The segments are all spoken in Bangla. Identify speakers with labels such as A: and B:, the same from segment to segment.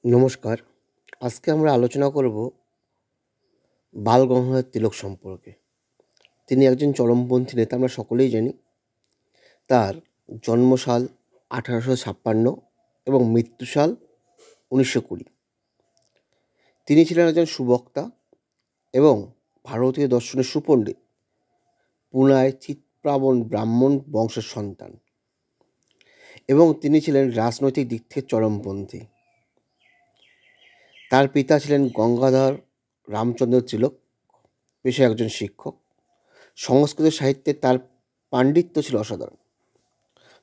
A: নমস্কার। আজকে আমরা আলোচনা করব বাল গঙ্গাধর তিলক সম্পর্কে। তিনি একজন চরমপন্থী নেতা, আমরা সকলেই জানি। তার জন্মসাল 1856 এবং মৃত্যুসাল 1920। তিনি ছিলেন একজন সুবক্তা এবং ভারতীয় দর্শনের সুপণ্ডিত। পুনায় চিত্পাবন ব্রাহ্মণ বংশের সন্তান এবং তিনি ছিলেন রাজনৈতিক দিক থেকে চরমপন্থী। তার পিতা ছিলেন গঙ্গাধর রামচন্দ্র তিলক, পেশায় একজন শিক্ষক। সংস্কৃত সাহিত্যে তার পাণ্ডিত্য ছিল অসাধারণ।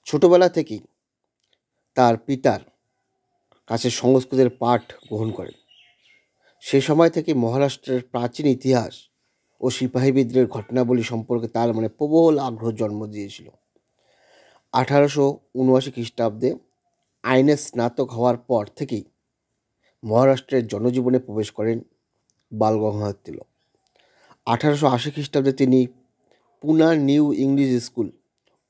A: ছোটবেলা থেকেই তার পিতার কাছে সংস্কৃতের পাঠ গ্রহণ করেন। সে সময় থেকে মহারাষ্ট্রের প্রাচীন ইতিহাস ও সিপাহী বিদ্রোহের ঘটনাবলী সম্পর্কে তার প্রবল আগ্রহ জন্ম দিয়েছিল। 1879 খ্রিস্টাব্দে আইনে স্নাতক হওয়ার পর থেকেই মহারাষ্ট্রের জনজীবনে প্রবেশ করেন বাল গঙ্গাধর তিলক। 1880 খ্রিস্টাব্দে তিনি পুনা নিউ ইংলিশ স্কুল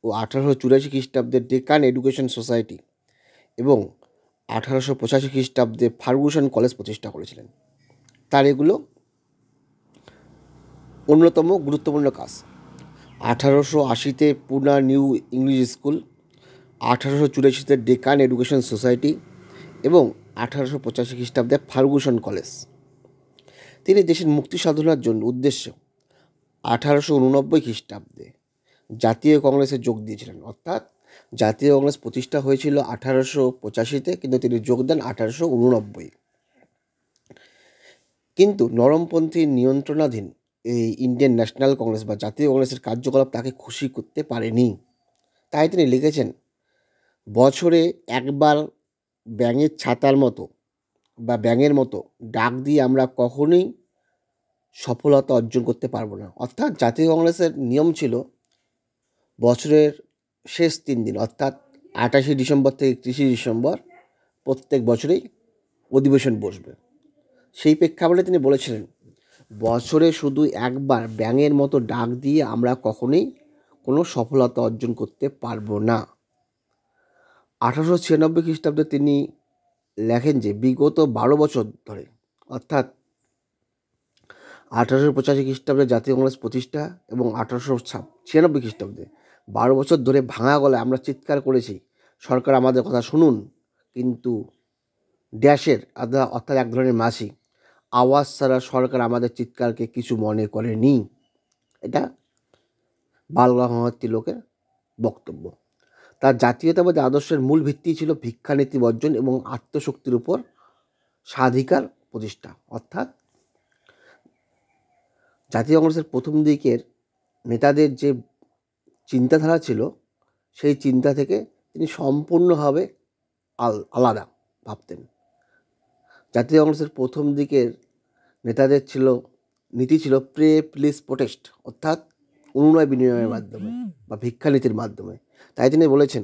A: ও 1884 খ্রিস্টাব্দে ডেকান এডুকেশন সোসাইটি এবং 1885 খ্রিস্টাব্দে ফার্গুসন কলেজ প্রতিষ্ঠা করেছিলেন। তার এগুলো অন্যতম গুরুত্বপূর্ণ কাজ। 1880-তে পুনা নিউ ইংলিশ স্কুল, 1884-তে ডেকান এডুকেশন সোসাইটি এবং 1885 খ্রিস্টাব্দে ফার্গুসন কলেজ। তিনি দেশের মুক্তি সাধনার জন্য উদ্দেশ্যে 1889 খ্রিস্টাব্দে জাতীয় কংগ্রেসে যোগ দিয়েছিলেন। অর্থাৎ জাতীয় কংগ্রেস প্রতিষ্ঠা হয়েছিল 1885-তে, কিন্তু তিনি যোগ দেন 1889। কিন্তু নরমপন্থী নিয়ন্ত্রণাধীন এই ইন্ডিয়ান ন্যাশনাল কংগ্রেস বা জাতীয় কংগ্রেসের কার্যকলাপ তাকে খুশি করতে পারেনি। তাই তিনি লিখেছেন, বছরে একবার ব্যাঙের ছাতার মতো বা ব্যাঙের মতো ডাক দিয়ে আমরা কখনোই সফলতা অর্জন করতে পারবো না। অর্থাৎ জাতীয় কংগ্রেসের নিয়ম ছিল বছরের শেষ 3 দিন, অর্থাৎ 28 ডিসেম্বর থেকে 31 ডিসেম্বর প্রত্যেক বছরেই অধিবেশন বসবে। সেই প্রেক্ষাপটে তিনি বলেছিলেন, বছরে শুধু একবার ব্যাঙের মতো ডাক দিয়ে আমরা কখনোই কোনো সফলতা অর্জন করতে পারবো না। 1896 খ্রিস্টাব্দে তিনি লেখেন যে বিগত 12 বছর ধরে, অর্থাৎ 1885 খ্রিস্টাব্দে জাতীয় কংগ্রেস প্রতিষ্ঠা এবং 1896 খ্রিস্টাব্দে 12 বছর ধরে ভাঙা গলায় আমরা চিৎকার করেছি, সরকার আমাদের কথা শুনুন, কিন্তু ড্যাশের অর্থাৎ এক ধরনের মাসি আওয়াজ ছাড়া সরকার আমাদের চিৎকারকে কিছু মনে করেনি। এটা বাল গঙ্গাধর তিলকের বক্তব্য। তার জাতীয়তাবাদী আদর্শের মূল ভিত্তি ছিল ভিক্ষানীতি বর্জন এবং আত্মশক্তির উপর স্বাধিকার প্রতিষ্ঠা। অর্থাৎ জাতীয় কংগ্রেসের প্রথম দিকের নেতাদের যে চিন্তাধারা ছিল, সেই চিন্তা থেকে তিনি সম্পূর্ণভাবে আলাদা ভাবতেন। জাতীয় কংগ্রেসের প্রথম দিকের নেতাদের নীতি ছিল প্রে প্লিজ প্রোটেস্ট, অর্থাৎ অনুনয় বিনিময়ের মাধ্যমে বা ভিক্ষানীতির মাধ্যমে। তাই তিনি বলেছেন,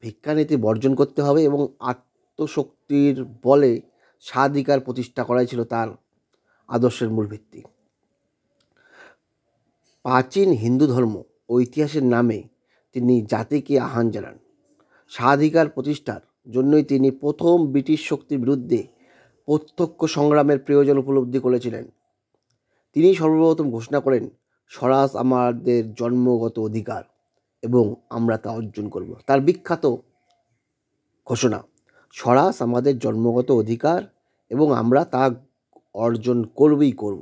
A: ভিক্ষানীতি বর্জন করতে হবে এবং আত্মশক্তির বলে স্বাধিকার প্রতিষ্ঠা করাই ছিল তার আদর্শের মূল ভিত্তি। প্রাচীন হিন্দু ধর্ম ও ইতিহাসের নামে তিনি জাতিকে আহ্বান জানান। স্বাধিকার প্রতিষ্ঠার জন্যই তিনি প্রথম ব্রিটিশ শক্তির বিরুদ্ধে প্রত্যক্ষ সংগ্রামের প্রয়োজন উপলব্ধি করেছিলেন। তিনি সর্বপ্রথম ঘোষণা করেন, স্বরাজ আমাদের জন্মগত অধিকার এবং আমরা তা অর্জন করব। তার বিখ্যাত ঘোষণা, স্বরাজ আমাদের জন্মগত অধিকার এবং আমরা তা অর্জন করবই করব।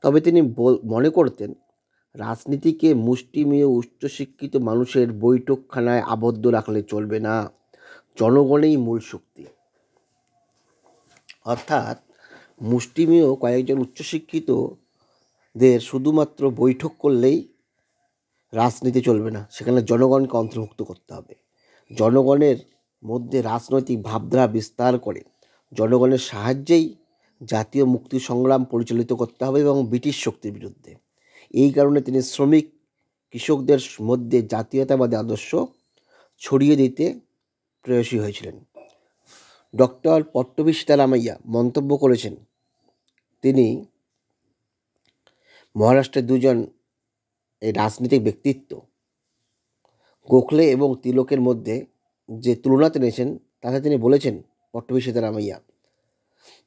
A: তবে তিনি মনে করতেন, রাজনীতিকে মুষ্টিমেয় উচ্চশিক্ষিত মানুষের বৈঠকখানায় আবদ্ধ রাখলে চলবে না, জনগণই মূল শক্তি। অর্থাৎ মুষ্টিমেয় কয়েকজন উচ্চশিক্ষিতদের শুধুমাত্র বৈঠক করলেই রাজনীতি চলবে না, সেখানে জনগণকে অন্তর্ভুক্ত করতে হবে। জনগণের মধ্যে রাজনৈতিক ভাবধারা বিস্তার করে জনগণের সাহায্যেই জাতীয় মুক্তি সংগ্রাম পরিচালিত করতে হবে এবং ব্রিটিশ শক্তির বিরুদ্ধে। এই কারণে তিনি শ্রমিক কৃষকদের মধ্যে জাতীয়তাবাদী আদর্শ ছড়িয়ে দিতে প্রয়াসী হয়েছিলেন। ডক্টর পট্টবী সীতারামাইয়া মন্তব্য করেছেন, তিনি মহারাষ্ট্রের দুজন এই রাজনৈতিক ব্যক্তিত্ব গোখলে এবং তিলকের মধ্যে যে তুলনা টেনেছেন, তাতে তিনি বলেছেন, পট্টভী সীতারামাইয়া,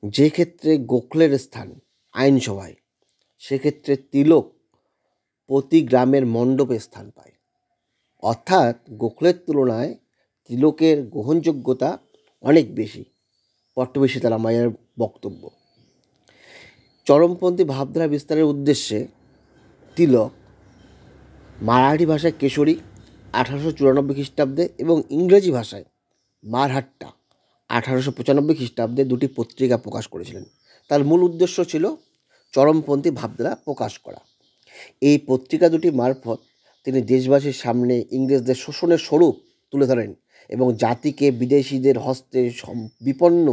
A: যে ক্ষেত্রে গোখলের স্থান আইনসভায়, সেক্ষেত্রে তিলক প্রতি গ্রামের মণ্ডপে স্থান পায়। অর্থাৎ গোখলের তুলনায় তিলকের গ্রহণযোগ্যতা অনেক বেশি, পট্টভী সীতারামাইয়ার বক্তব্য। চরমপন্থী ভাবধারা বিস্তারের উদ্দেশ্যে তিলক মারাঠি ভাষায় কেশরী 1894 খ্রিস্টাব্দে এবং ইংরেজি ভাষায় মারহাট্টা 1895 খ্রিস্টাব্দে দুটি পত্রিকা প্রকাশ করেছিলেন। তার মূল উদ্দেশ্য ছিল চরমপন্থী ভাবধারা প্রকাশ করা। এই পত্রিকা দুটি মারফত তিনি দেশবাসীর সামনে ইংরেজদের শোষণের স্বরূপ তুলে ধরেন এবং জাতিকে বিদেশিদের হস্তে বিপন্ন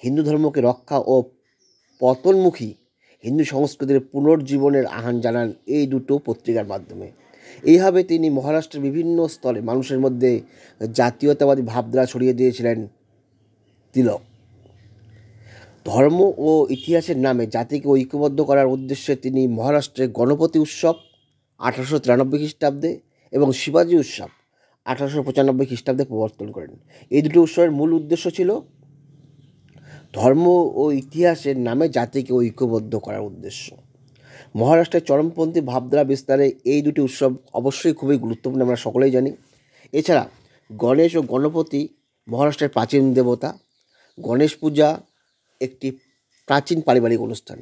A: হিন্দু ধর্মকে রক্ষা ও পতনমুখী হিন্দু সংস্কৃতির পুনর্জীবনের আহ্বান জানান এই দুটো পত্রিকার মাধ্যমে। এইভাবে তিনি মহারাষ্ট্রের বিভিন্ন স্তরে মানুষের মধ্যে জাতীয়তাবাদী ভাবধারা ছড়িয়ে দিয়েছিলেন তিলক। ধর্ম ও ইতিহাসের নামে জাতিকে ঐক্যবদ্ধ করার উদ্দেশ্যে তিনি মহারাষ্ট্রে গণপতি উৎসব 1893 খ্রিস্টাব্দে এবং শিবাজী উৎসব 1895 খ্রিস্টাব্দে প্রবর্তন করেন। এই দুটো উৎসবের মূল উদ্দেশ্য ছিল ধর্ম ও ইতিহাসের নামে জাতিকে ঐক্যবদ্ধ করার উদ্দেশ্য। মহারাষ্ট্রের চরমপন্থী ভাবধারা বিস্তারে এই দুটি উৎসব অবশ্যই খুবই গুরুত্বপূর্ণ, আমরা সকলেই জানি। এছাড়া গণেশ ও গণপতি মহারাষ্ট্রের প্রাচীন দেবতা। গণেশ পূজা একটি প্রাচীন পারিবারিক অনুষ্ঠান।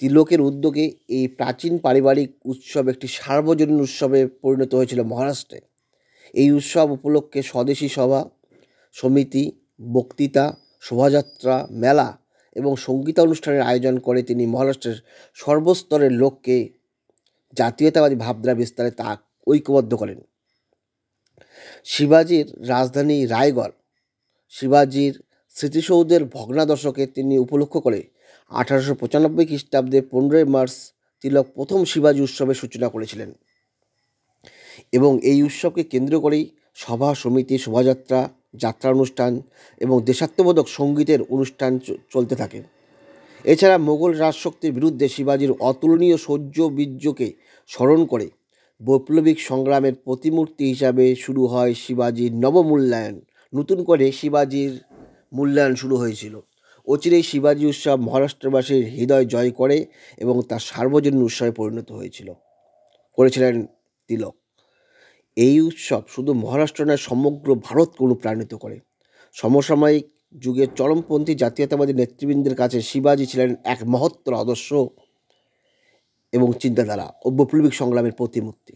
A: তিলকের উদ্যোগে এই প্রাচীন পারিবারিক উৎসব একটি সার্বজনীন উৎসবে পরিণত হয়েছিল মহারাষ্ট্রে। এই উৎসব উপলক্ষে স্বদেশী সভা সমিতি, বক্তৃতা, শোভাযাত্রা, মেলা এবং সঙ্গীতানুষ্ঠানের আয়োজন করে তিনি মহারাষ্ট্রের সর্বস্তরের লোককে জাতীয়তাবাদী ভাবধারা বিস্তারে তা ঐক্যবদ্ধ করেন। শিবাজির রাজধানী রায়গড়, শিবাজির স্মৃতিসৌধের ভগ্নাদশকে তিনি উপলক্ষ করে 1895 খ্রিস্টাব্দে 15 মার্চ তিলক প্রথম শিবাজি উৎসবের সূচনা করেছিলেন এবং এই উৎসবকে কেন্দ্র করেই সভা সমিতি, শোভাযাত্রা, যাত্রা অনুষ্ঠান এবং দেশাত্মবোধক সঙ্গীতের অনুষ্ঠান চলতে থাকে। এছাড়া মোগল রাজশক্তির বিরুদ্ধে শিবাজির অতুলনীয় শৌর্য বীর্যকে স্মরণ করে বৈপ্লবিক সংগ্রামের প্রতিমূর্তি হিসাবে শুরু হয় শিবাজির নবমূল্যায়ন। নতুন করে শিবাজির মূল্যায়ন শুরু হয়েছিল। অচিরেই শিবাজি উৎসব মহারাষ্ট্রবাসীর হৃদয় জয় করে এবং তার সার্বজনীন উৎসবে পরিণত করেছিলেন তিলক। এই উৎসব শুধু মহারাষ্ট্র নয়, সমগ্র ভারতকে অনুপ্রাণিত করে। সমসাময়িক যুগের চরমপন্থী জাতীয়তাবাদী নেতৃবৃন্দের কাছে শিবাজি ছিলেন এক মহত্তর আদর্শ এবং চিন্তাধারা ও বৈপ্লবিক সংগ্রামের প্রতিমূর্তি।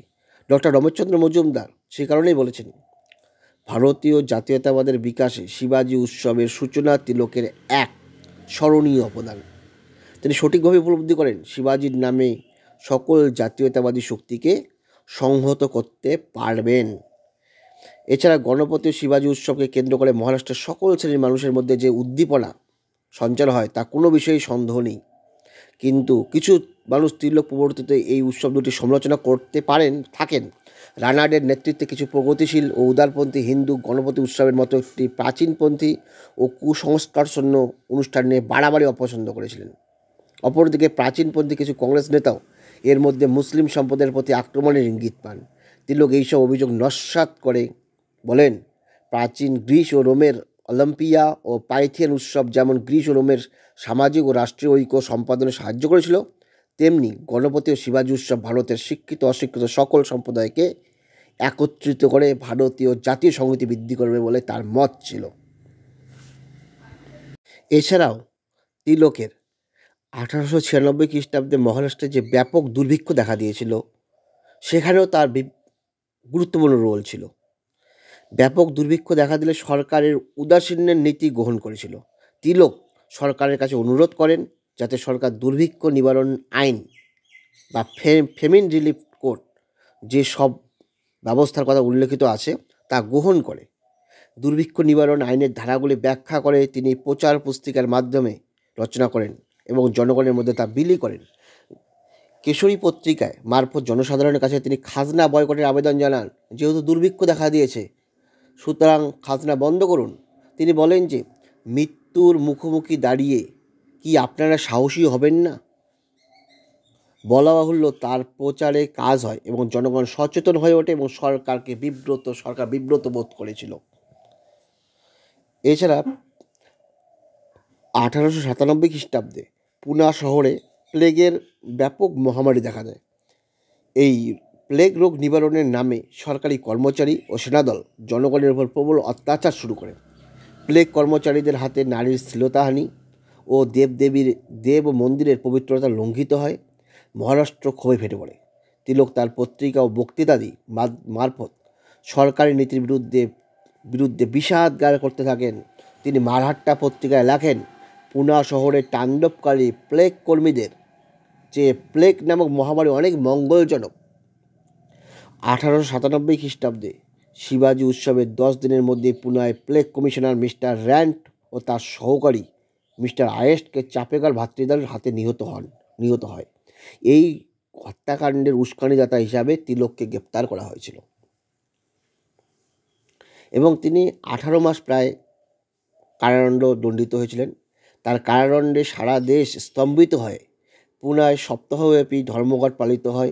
A: ডক্টর রমেশচন্দ্র মজুমদার সেই কারণেই বলেছেন, ভারতীয় জাতীয়তাবাদের বিকাশে শিবাজি উৎসবের সূচনা তিলকের এক স্মরণীয় অবদান। তিনি সঠিকভাবে উপলব্ধি করেন শিবাজির নামে সকল জাতীয়তাবাদী শক্তিকে সংহত করতে পারবেন। এছাড়া গণপতি ও শিবাজি উৎসবকে কেন্দ্র করে মহারাষ্ট্রের সকল শ্রেণীর মানুষের মধ্যে যে উদ্দীপনা সঞ্চার হয় তা কোনো বিষয়েই সন্দেহ নেই। কিন্তু কিছু মানুষ তিলক প্রবর্তিত এই উৎসব দুটি সমালোচনা করতে থাকেন। রানাডের নেতৃত্বে কিছু প্রগতিশীল ও উদারপন্থী হিন্দু গণপতি উৎসবের মতো একটি প্রাচীনপন্থী ও কুসংস্কারশূন্য অনুষ্ঠান নিয়ে বাড়াবাড়ি অপছন্দ করেছিলেন। অপরদিকে প্রাচীনপন্থী কিছু কংগ্রেস নেতাও এর মধ্যে মুসলিম সম্প্রদায়ের প্রতি আক্রমণের ইঙ্গিত পান। তিলক এইসব অভিযোগ নস্যাৎ করে বলেন, প্রাচীন গ্রিস ও রোমের অলিম্পিয়া ও পাইথিয়ান উৎসব যেমন গ্রিস ও রোমের সামাজিক ও রাষ্ট্রীয় ঐক্য সম্পাদনে সাহায্য করেছিল, তেমনি গণপতি ও শিবাজি উৎসব ভারতের শিক্ষিত অশিক্ষিত সকল সম্প্রদায়কে একত্রিত করে ভারতীয় জাতীয় সংহতি বৃদ্ধি করবে বলে তার মত ছিল। এছাড়াও তিলকের 1896 খ্রিস্টাব্দে মহারাষ্ট্রে যে ব্যাপক দুর্ভিক্ষ দেখা দিয়েছিল, সেখানেও তার গুরুত্বপূর্ণ রোল ছিল। ব্যাপক দুর্ভিক্ষ দেখা দিলে সরকারের উদাসীনের নীতি গ্রহণ করেছিল। তিলক সরকারের কাছে অনুরোধ করেন যাতে সরকার দুর্ভিক্ষ নিবারণ আইন বা ফেমিন রিলিফ কোড যে সব ব্যবস্থার কথা উল্লেখিত আছে তা গ্রহণ করে। দুর্ভিক্ষ নিবারণ আইনের ধারাগুলি ব্যাখ্যা করে তিনি প্রচার পুস্তিকার মাধ্যমে রচনা করেন এবং জনগণের মধ্যে তা বিলি করেন। কেশরী পত্রিকায় মারফত জনসাধারণের কাছে তিনি খাজনা বয়কটের আবেদন জানান। যেহেতু দুর্ভিক্ষ দেখা দিয়েছে, সুতরাং খাজনা বন্ধ করুন। তিনি বলেন যে, মৃত্যুর মুখোমুখি দাঁড়িয়ে কি আপনারা সাহসী হবেন না? বলা বাহুল্য, তার প্রচারে কাজ হয় এবং জনগণ সচেতন হয়ে ওঠে এবং সরকার বিব্রত বোধ করেছিল। এছাড়া 1897 খ্রিস্টাব্দে পুনা শহরে প্লেগের ব্যাপক মহামারী দেখা দেয়। এই প্লেগ রোগ নিবারণের নামে সরকারি কর্মচারী ও সেনাদল জনগণের উপর প্রবল অত্যাচার শুরু করে। প্লেগ কর্মচারীদের হাতে নারীর শ্লীলতাহানি ও দেব ও মন্দিরের পবিত্রতা লঙ্ঘিত হয়। মহারাষ্ট্র ক্ষোভে ফেটে পড়ে। তিলক তার পত্রিকা ও বক্তৃতাদি মারফত সরকারি নীতির বিরুদ্ধে বিষাদগার করতে থাকেন। তিনি মারহাট্টা পত্রিকায় লেখেন, পুনা শহরে তাণ্ডবকারী প্লেগ কর্মীদের যে প্লেগ নামক মহামারী অনেক মঙ্গলজনক। 1897 খ্রিস্টাব্দে শিবাজি উৎসবের 10 দিনের মধ্যে পুনায় প্লেগ কমিশনার মিস্টার র্যান্ট ও তার সহকারী মিস্টার আয়েস্টকে চাপেকার ভাতৃদ্বয়ের হাতে নিহত হয়। এই হত্যাকাণ্ডের উস্কানিদাতা হিসাবে তিলককে গ্রেপ্তার করা হয়েছিল এবং তিনি 18 মাস প্রায় কারাদণ্ড দণ্ডিত হয়েছিলেন। তার কারাদণ্ডে সারা দেশ স্তম্ভিত হয়। পুনায় সপ্তাহব্যাপী ধর্মঘট পালিত হয়।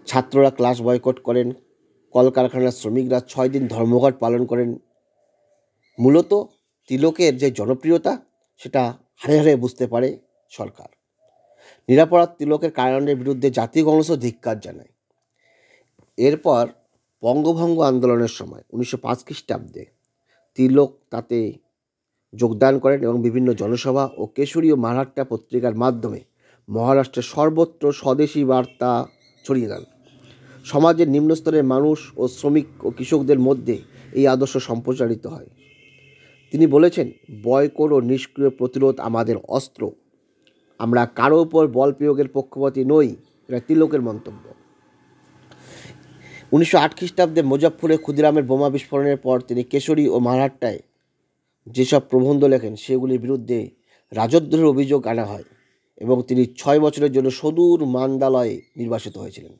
A: ছাত্ররা ক্লাস বয়কট করেন। কলকারখানার শ্রমিকরা 6 দিন ধর্মঘট পালন করেন। মূলত তিলকের যে জনপ্রিয়তা সেটা হাড়ে হাড়ে বুঝতে পারে সরকার। নিরপরাধ তিলকের কারাদণ্ডের বিরুদ্ধে জাতীয় কংগ্রেসও ধিক্কার জানায়। এরপর বঙ্গভঙ্গ আন্দোলনের সময় 1905 খ্রিস্টাব্দে তিলক তাতে যোগদান করেন এবং বিভিন্ন জনসভা ও কেশরী ও মারহাট্টা পত্রিকার মাধ্যমে মহারাষ্ট্রের সর্বত্র স্বদেশী বার্তা ছড়িয়ে দেন। সমাজের নিম্নস্তরের মানুষ ও শ্রমিক ও কৃষকদের মধ্যে এই আদর্শ সম্প্রচারিত হয়। তিনি বলেছেন, বয়কট ও নিষ্ক্রিয় প্রতিরোধ আমাদের অস্ত্র। আমরা কারো উপর বল প্রয়োগের পক্ষপাতী নই। এটা তিলকের মন্তব্য। 1908 খ্রিস্টাব্দে মুজফ্ফরে ক্ষুদিরামের বোমা বিস্ফোরণের পর তিনি কেশরী ও মারহাট্টায় যেসব প্রবন্ধ লেখেন সেগুলির বিরুদ্ধে রাজদ্রোহের অভিযোগ আনা হয় এবং তিনি 6 বছরের জন্য সুদূর মান্দালয়ে নির্বাসিত হয়েছিলেন।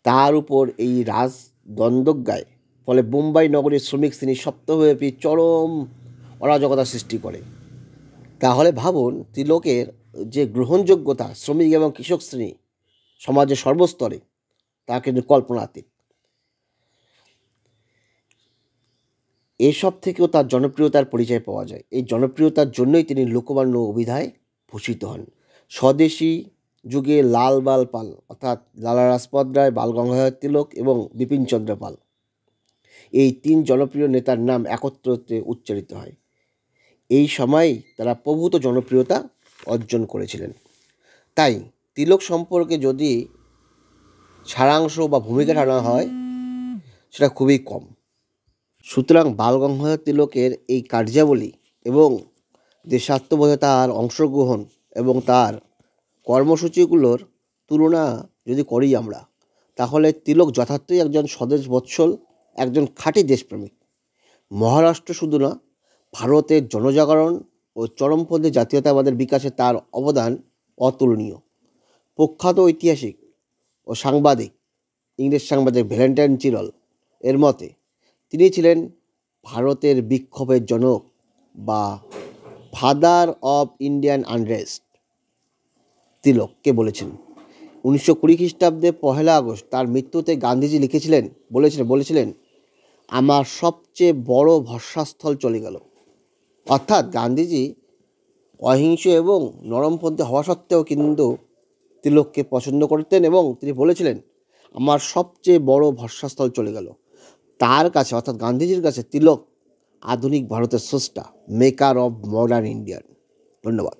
A: তার উপর এই রাজদণ্ডজ্ঞায় ফলে বোম্বাই নগরীর শ্রমিক শ্রেণী সপ্তাহব্যাপী চরম অরাজকতা সৃষ্টি করে। তাহলে ভাবুন, তিলকের যে গ্রহণযোগ্যতা শ্রমিক এবং কৃষক শ্রেণী সমাজের সর্বস্তরে তা কিন্তু কল্পনাতীত। এসব থেকেও তার জনপ্রিয়তার পরিচয় পাওয়া যায়। এই জনপ্রিয়তার জন্যই তিনি লোকমান্য অভিধায় ভূষিত হন। স্বদেশী যুগে লাল বাল পাল অর্থাৎ লালা রাজপথ রায়, বাল গঙ্গাধর তিলক এবং বিপিনচন্দ্র পাল, এই 3 জনপ্রিয় নেতার নাম একত্রে উচ্চারিত হয়। এই সময়েই তারা প্রভূত জনপ্রিয়তা অর্জন করেছিলেন। তাই তিলক সম্পর্কে যদি সারাংশ বা ভূমিকা টানা হয় সেটা খুবই কম। সুতরাং বাল গঙ্গাধর তিলকের এই কার্যাবলী এবং দেশাত্মবোধে তার অংশগ্রহণ এবং তার কর্মসূচিগুলোর তুলনা যদি করি আমরা, তাহলে তিলক যথার্থই একজন স্বদেশ বৎসল, একজন খাঁটি দেশপ্রেমিক। মহারাষ্ট্র শুধু না, ভারতের জনজাগরণ ও চরমপন্থী জাতীয়তাবাদের বিকাশে তার অবদান অতুলনীয়। প্রখ্যাত ঐতিহাসিক ও সাংবাদিক ইংরেজ সাংবাদিক ভ্যালেন্টাইন চিরল এর মতে তিনি ছিলেন ভারতের বিক্ষোভের জনক বা ফাদার অব ইন্ডিয়ান আনরেস্ট। তিলককে বলেছেন 1920 খ্রিস্টাব্দে 1 আগস্ট তার মৃত্যুতে গান্ধীজি বলেছিলেন আমার সবচেয়ে বড় ভরসাস্থল চলে গেল। অর্থাৎ গান্ধীজি অহিংস এবং নরমপন্থী হওয়া সত্ত্বেও কিন্তু তিলককে পছন্দ করতেন এবং তিনি বলেছিলেন আমার সবচেয়ে বড় ভরসাস্থল চলে গেল। তার কাছে অর্থাৎ গান্ধীজির কাছে তিলক আধুনিক ভারতের স্রষ্টা, মেকার অব মডার্ন ইন্ডিয়ান। ধন্যবাদ।